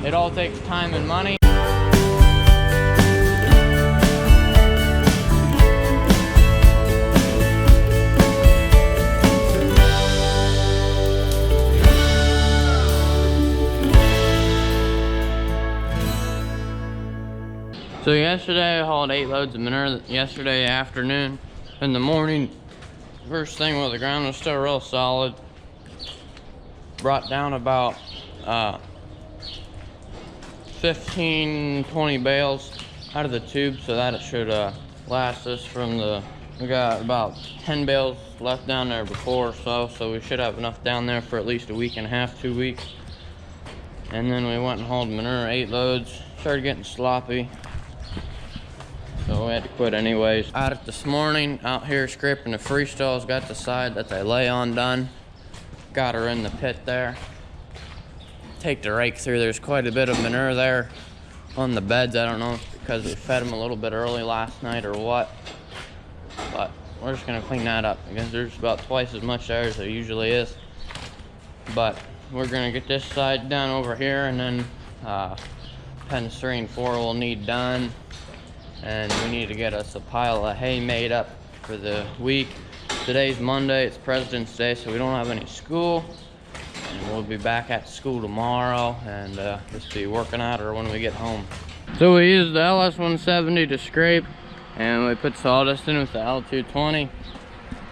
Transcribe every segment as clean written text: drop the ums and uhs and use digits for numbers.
it all takes time and money. So yesterday I hauled 8 loads of manure yesterday afternoon. In the morning, first thing while the ground was still real solid, brought down about 15-20 bales out of the tube, so that it should last us from we got about 10 bales left down there before, so we should have enough down there for at least a week and a half, 2 weeks. And then we went and hauled manure, 8 loads, started getting sloppy, so we had to quit anyways. Out it this morning, out here scraping the freestalls, got the side that they lay on done. Got her in the pit there. Take the rake through, there's quite a bit of manure there on the beds. I don't know if it's because we fed them a little bit early last night or what, but we're just gonna clean that up because there's about twice as much there as there usually is. But we're gonna get this side done over here, and then pens 3 and 4 will need done. And we need to get us a pile of hay made up for the week. Today's Monday, it's President's Day, so we don't have any school. And we'll be back at school tomorrow and just be working out or when we get home. So we used the LS170 to scrape, and we put sawdust in with the L220.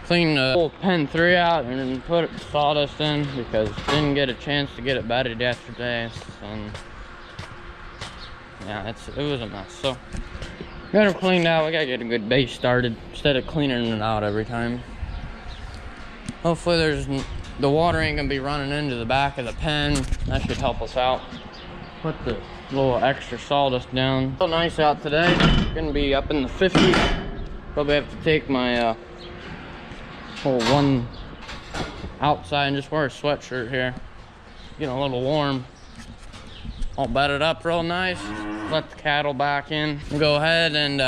Cleaned the whole pen 3 out and then put sawdust in because didn't get a chance to get it bedded yesterday. And yeah, it was a mess. So got her cleaned out. We gotta get a good base started instead of cleaning it out every time. Hopefully the water ain't gonna be running into the back of the pen. That should help us out. Put the little extra sawdust down. So nice out today. Gonna be up in the 50s. Probably have to take my whole one outside and just wear a sweatshirt here. Getting a little warm. All bedded up real nice. Let the cattle back in. We'll go ahead and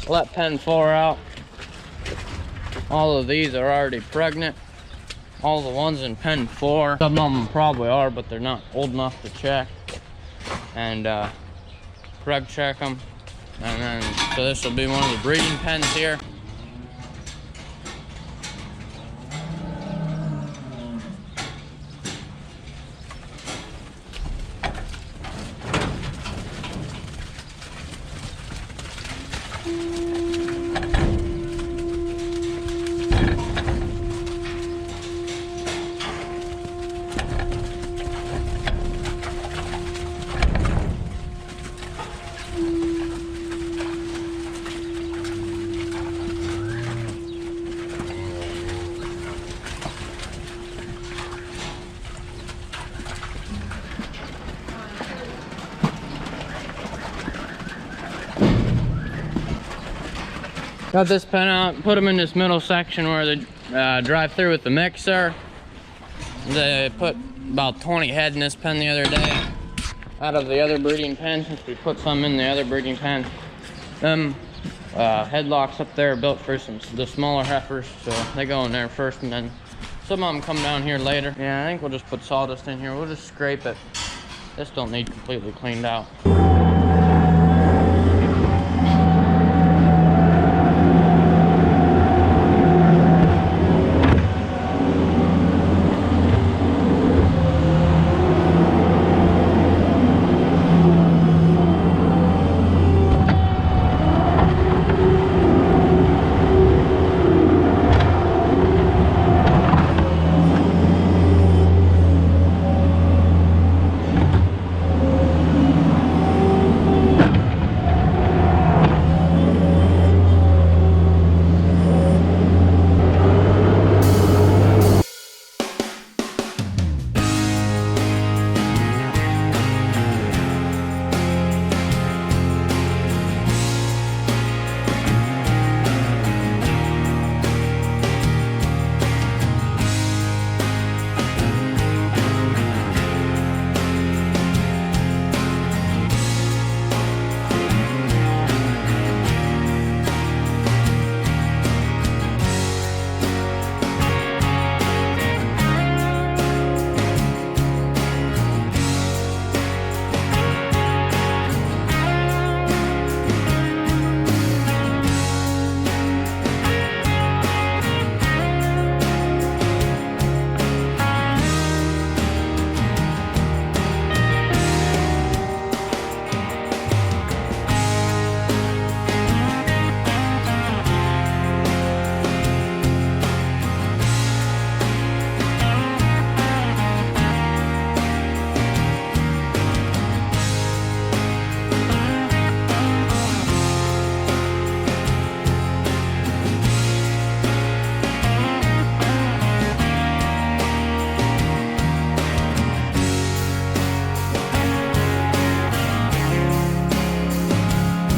let pen 4 out. All of these are already pregnant. All the ones in pen 4. Some of them probably are, but they're not old enough to check. And preg check them. And then, so this will be one of the breeding pens here. Got this pen out, put them in this middle section where they drive through with the mixer. They put about 20 head in this pen the other day out of the other breeding pen, since we put some in the other breeding pen. Them headlocks up there are built for the smaller heifers, so they go in there first, and then some of them come down here later. Yeah, I think we'll just put sawdust in here. We'll just scrape it. This don't need completely cleaned out.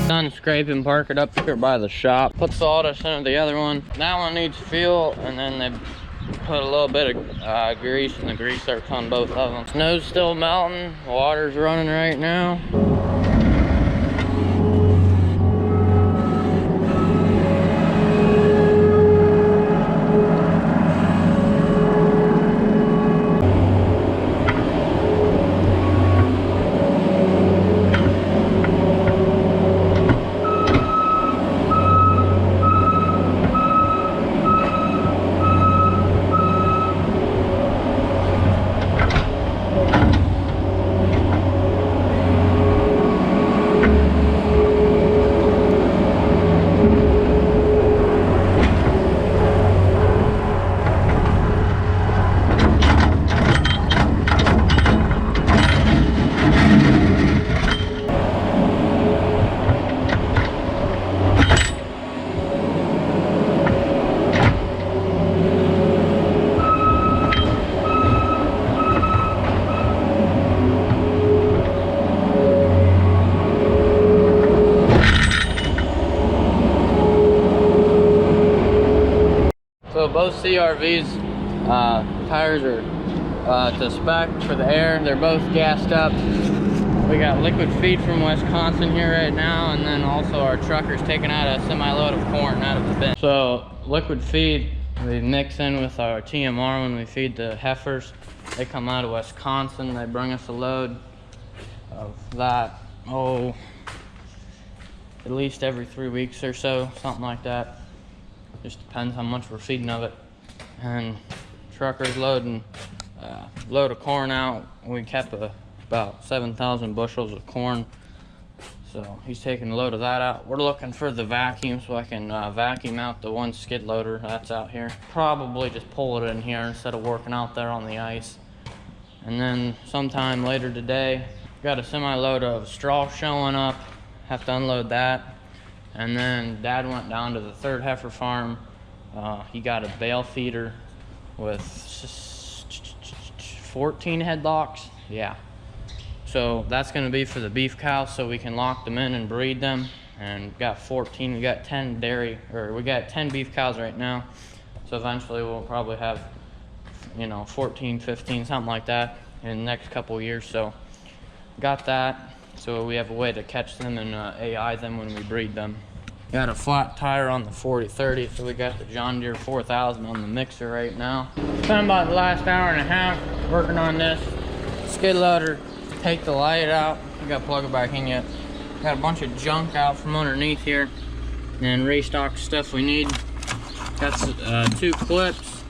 Done scraping, park it up here by the shop. Put sawdust into the other one. That one needs fuel, and then they put a little bit of grease, and the grease starts on both of them. Snow's still melting, water's running right now. So both CRVs tires are to spec for the air. They're both gassed up. We got liquid feed from Wisconsin here right now, and then also our trucker's taking out a semi-load of corn out of the bin. So liquid feed we mix in with our TMR when we feed the heifers. They come out of Wisconsin. They bring us a load of that, at least every 3 weeks or so, something like that. Just depends how much we're feeding of it. And trucker's loading a load of corn out. We kept about 7,000 bushels of corn. So he's taking a load of that out. We're looking for the vacuum so I can vacuum out the one skid loader that's out here. Probably just pull it in here instead of working out there on the ice. And then sometime later today, got a semi-load of straw showing up. Have to unload that. And then Dad went down to the third heifer farm. He got a Bale feeder with 14 headlocks. Yeah. So that's gonna be for the beef cows so we can lock them in and breed them. And we got 14, we got 10 we got 10 beef cows right now. So eventually we'll probably have, 14, 15, something like that in the next couple years. So got that. So we have a way to catch them and AI them when we breed them. Got a flat tire on the 4030, so we got the John Deere 4000 on the mixer right now. Spent about the last hour and a half working on this skid loader. Take the light out. We got to plug it back in yet. Got a bunch of junk out from underneath here and restock stuff we need. Got 2 clips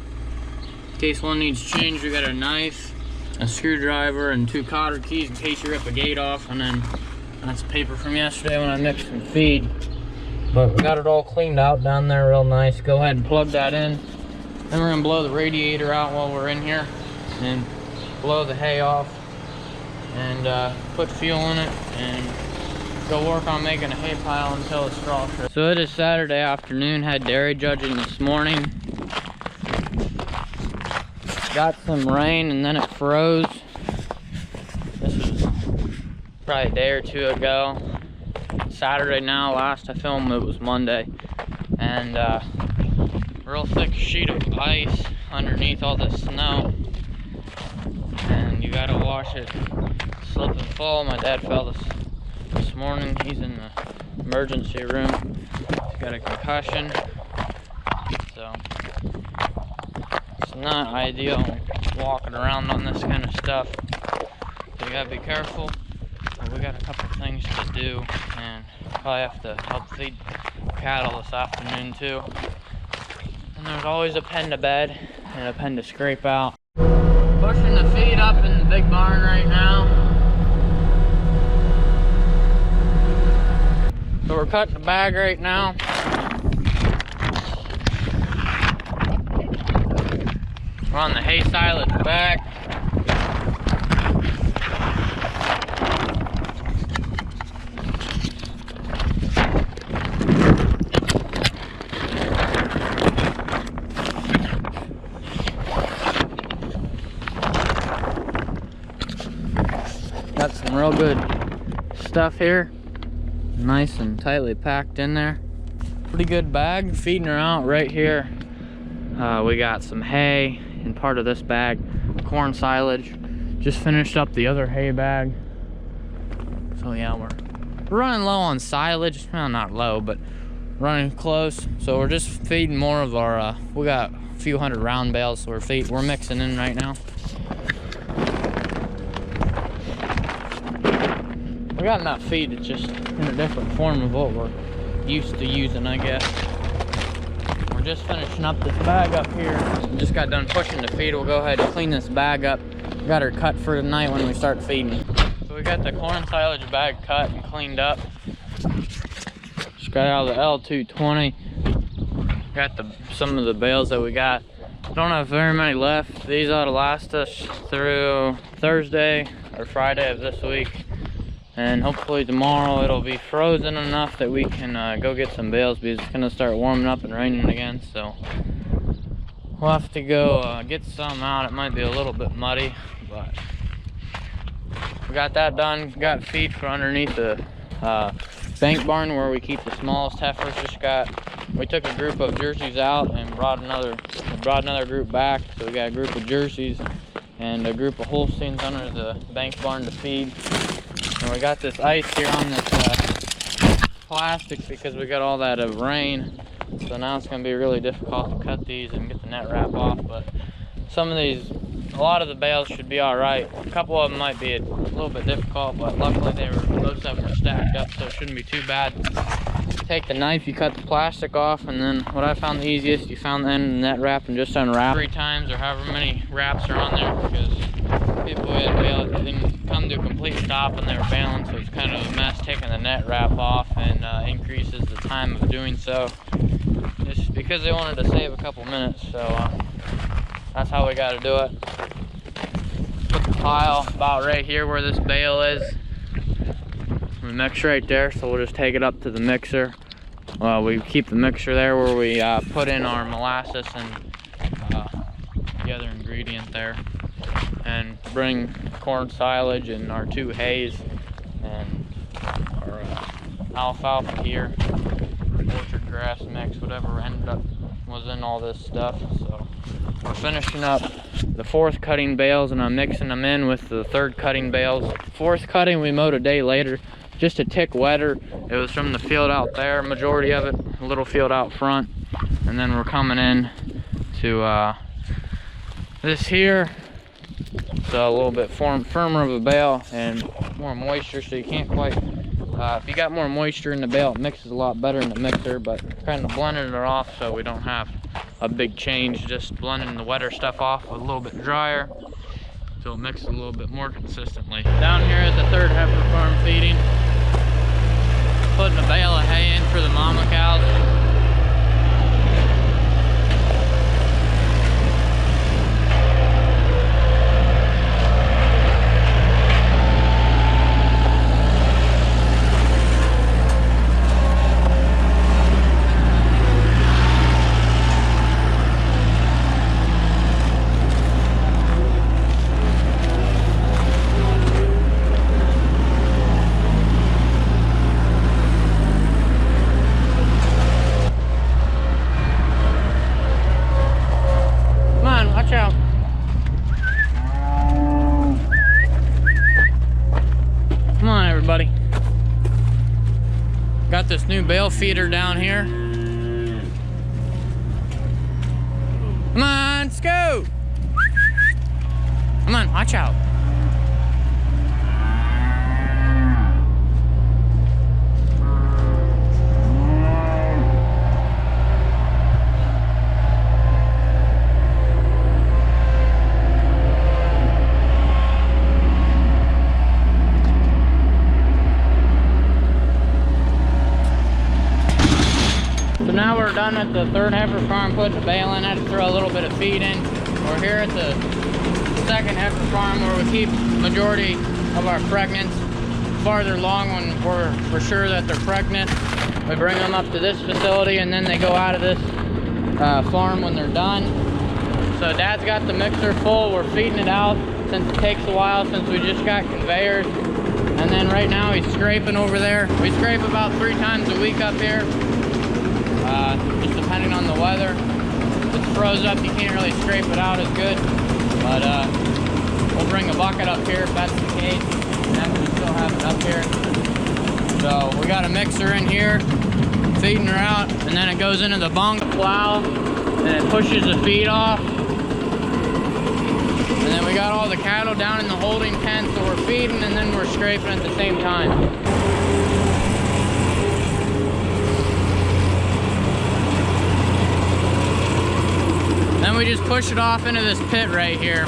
in case one needs changed. We got a knife, a screwdriver, and 2 cotter keys in case you rip a gate off. And then that's paper from yesterday when I mixed some feed. But we got it all cleaned out down there real nice. Go ahead and plug that in. Then we're gonna blow the radiator out while we're in here and blow the hay off and put fuel in it and go work on making a hay pile until it's straw shred. So it is Saturday afternoon, had dairy judging this morning. Got some rain and then it froze. This was probably a day or 2 ago. Saturday now, last I filmed it was Monday. And real thick sheet of ice underneath all the snow. And you gotta wash it, slip and fall. My dad fell this morning. He's in the emergency room. He's got a concussion. So it's not ideal walking around on this kind of stuff. So you gotta be careful. But we got a couple things to do and probably have to help feed cattle this afternoon too. And there's always a pen to bed and a pen to scrape out. Pushing the feed up in the big barn right now. So we're cutting the bag right now. We're on the hay silage back. Got some real good stuff here. Nice and tightly packed in there. Pretty good bag. Feeding her out right here. We got some hay in part of this bag, corn silage. Just finished up the other hay bag. So yeah, we're running low on silage. Well, not low, but running close. So we're just feeding more of our, we got a few hundred round bales, so we're mixing in right now. We got enough feed, it's just in a different form of what we're used to using, I guess. We're just finishing up this bag up here. Just got done pushing the feed. We'll go ahead and clean this bag up. Got her cut for tonight when we start feeding. So we got the corn silage bag cut and cleaned up. Just got out of the L220. Got some of the bales that we got. Don't have very many left. These ought to last us through Thursday or Friday of this week. And hopefully tomorrow it'll be frozen enough that we can go get some bales, because it's gonna start warming up and raining again. So we'll have to go get some out. It might be a little bit muddy, but we got that done. Got feed for underneath the bank barn where we keep the smallest heifers. We took a group of jerseys out and brought another group back. So we got a group of jerseys and a group of Holsteins under the bank barn to feed. And we got this ice here on this plastic because we got all that rain. So now it's going to be really difficult to cut these and get the net wrap off. But some of these, a lot of the bales should be alright. A couple of them might be a little bit difficult, but luckily most of them were stacked up, so it shouldn't be too bad. Take the knife, you cut the plastic off, and then what I found the easiest, you found the end of the net wrap and just unwrap 3 times or however many wraps are on there, because people who had bale didn't come to a complete stop when they were baling, so it's kind of a mess taking the net wrap off, and increases the time of doing so, just because they wanted to save a couple minutes. So that's how we got to do it. Put the pile about right here where this bale is. We mix right there, so we'll just take it up to the mixer. We keep the mixer there where we put in our molasses and the other ingredient there, and bring corn silage and our 2 hays and our alfalfa here, orchard grass mix, whatever ended up was in all this stuff. So we're finishing up the 4th cutting bales, and I'm mixing them in with the 3rd cutting bales. 4th cutting we mowed a day later, just a tick wetter. It was from the field out there, majority of it, a little field out front. And then we're coming in to this here. So a little bit firmer of a bale and more moisture, so you can't quite, if you got more moisture in the bale, it mixes a lot better in the mixer, but kind of blending it off so we don't have a big change, just blending the wetter stuff off with a little bit drier, so it mixes a little bit more consistently. Down here at the 3rd heifer farm feeding, putting a bale of hay in for the mama cows. Watch out. Come on, everybody. Got this new bale feeder down here. Come on, Scoot. Come on, watch out. Now we're done at the 3rd heifer farm, putting the bale in. I had to throw a little bit of feed in. We're here at the 2nd heifer farm where we keep majority of our pregnants. Farther along, when we're sure that they're pregnant, we bring them up to this facility, and then they go out of this farm when they're done. So Dad's got the mixer full. We're feeding it out since it takes a while, since we just got conveyors. And then right now he's scraping over there. We scrape about 3 times a week up here, just depending on the weather. If it's froze up, you can't really scrape it out as good. But we'll bring a bucket up here if that's the case. And then we'll still have it up here. So we got a mixer in here, feeding her out, and then it goes into the bunk plow, and it pushes the feed off. And then we got all the cattle down in the holding pen, so we're feeding and then we're scraping at the same time. Then we just push it off into this pit right here.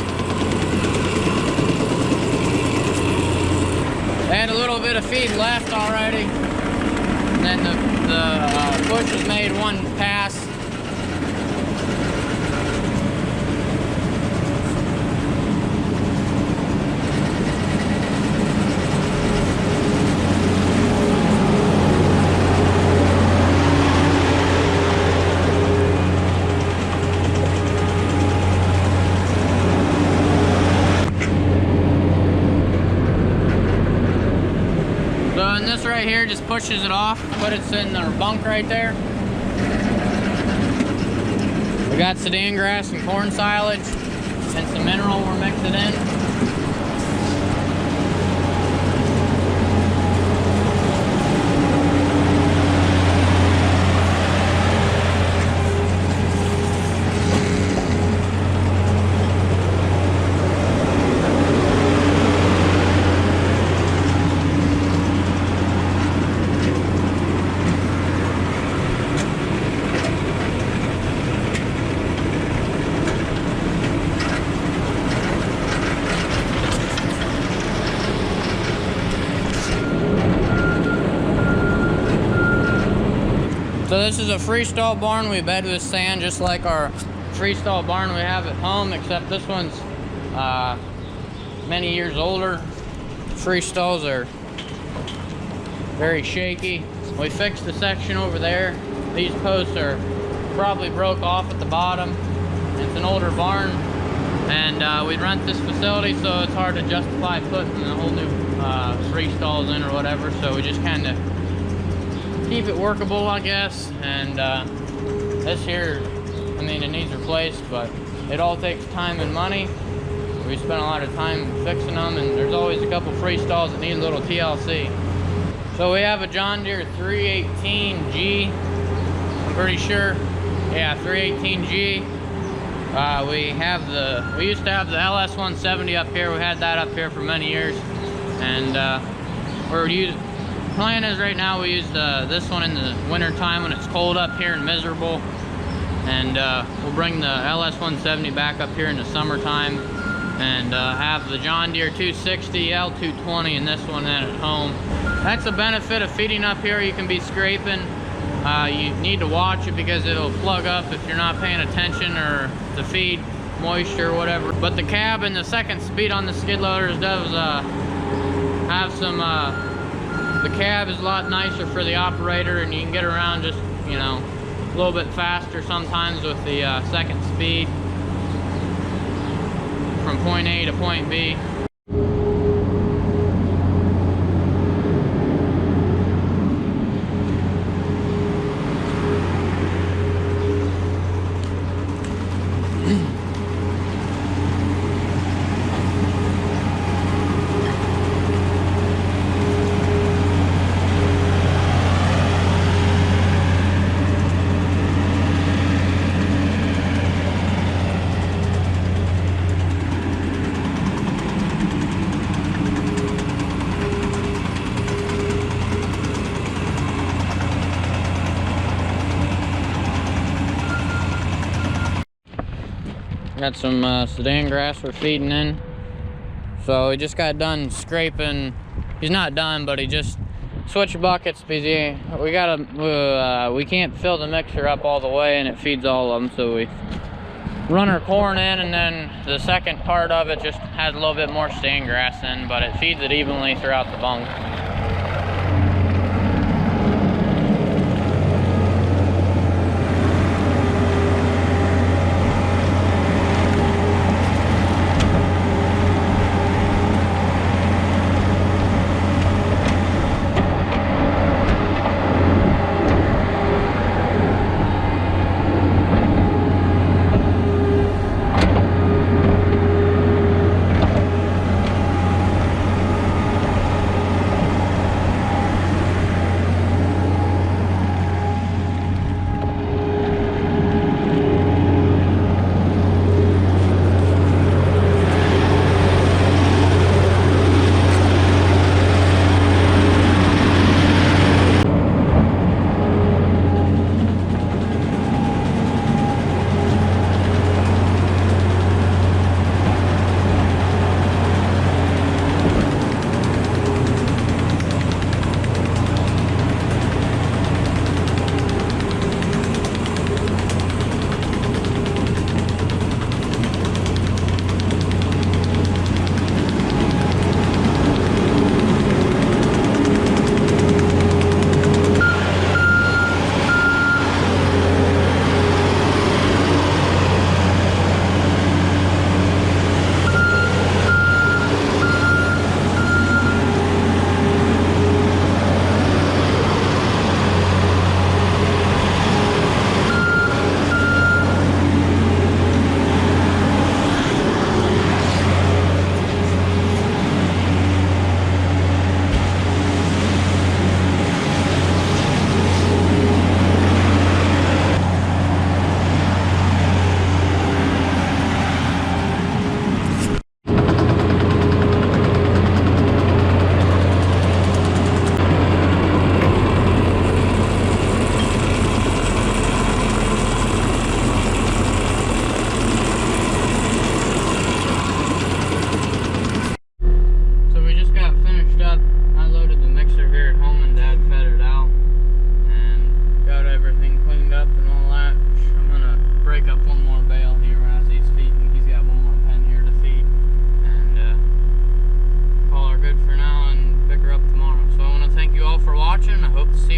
They had a little bit of feed left already. And then the push was made one pass. This right here just pushes it off, but it's in our bunk right there. We got Sudan grass and corn silage and some mineral we're mixing in. So this is a freestall barn. We bed with sand just like our freestall barn we have at home, except this one's many years older. Freestalls are very shaky. We fixed the section over there. These posts are probably broke off at the bottom. It's an older barn, and we rent this facility, so it's hard to justify putting a whole new freestalls in or whatever. So we just kind of keep it workable, I guess. And this here, I mean, it needs replaced, but it all takes time and money. We spent a lot of time fixing them, and there's always a couple freestalls that need a little TLC. So we have a John Deere 318G, I'm pretty sure. Yeah, 318G. We used to have the LS 170 up here. We had that up here for many years, and plan is right now we use this one in the winter time when it's cold up here and miserable, and we'll bring the LS 170 back up here in the summertime, and have the John Deere 260 L220 and this one then at home. That's a benefit of feeding up here. You can be scraping. You need to watch it because it'll plug up if you're not paying attention, or the feed moisture or whatever. But the cab and the second speed on the skid loaders does have some, the cab is a lot nicer for the operator, and you can get around just, you know, a little bit faster sometimes with the second speed from point A to point B. Got some Sudan grass we're feeding in. So he just got done scraping. He's not done, but he just switched buckets because we can't fill the mixer up all the way, and it feeds all of them. So we run our corn in, and then the second part of it just has a little bit more Sudan grass in, but it feeds it evenly throughout the bunk. watching. I hope to see